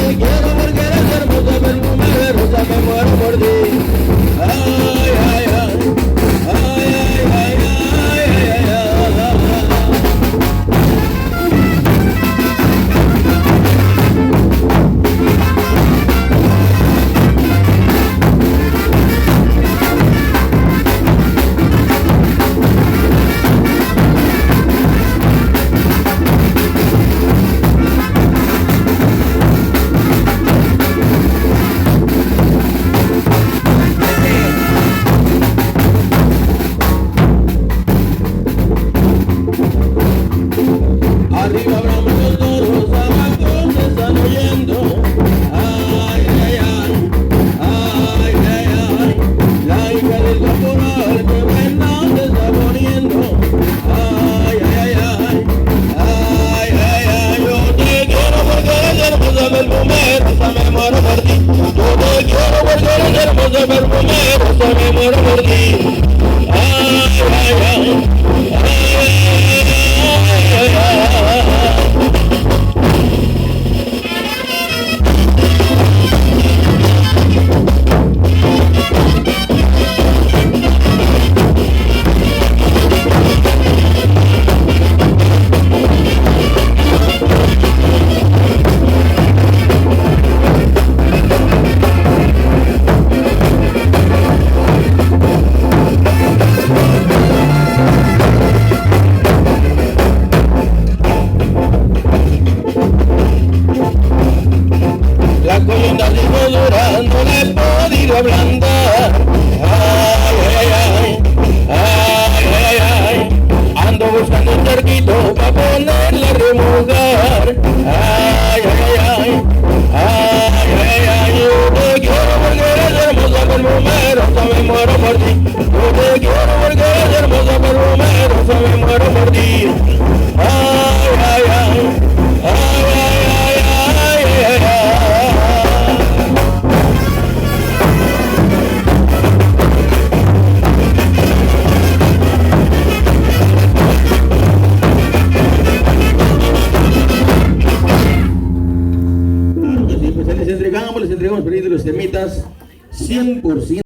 te quiero porque eres hermosa, perfume de rosa, me muero por ti. Ay, ay, ay, ay, ay, ay, ay, ay, ay, ay. Arriba hablamos los toros, abajo se están oyendo. Ay, ay, ay, ay, ay, ay. La hija del caporal que buena se está poniendo. Ay, ay, ay, ay, ay, ay. Yo te quiero porque eres hermosa, perfume rosa, me muero por ti. Yo te quiero porque eres hermosa, perfume rosa, me muero por ti. Ay, ay, ay, ay, ay, ay, ay. La coyunda sigo durando, la he podido ablandar. Ay, ay, ay, ay, ay, ay. Ando buscando un charquito pa' ponerle a remojar. Ay, ay, ay, ay, ay, ay. Yo te quiero porque eres hermosa, perfume rosa, me muero por ti. Yo te quiero porque eres hermosa, perfume rosa, me muero por ti. Ay, ay, ay, ay, ay, ay, ay, ay, ay. Les entregamos, les entregamos los temitas 100%.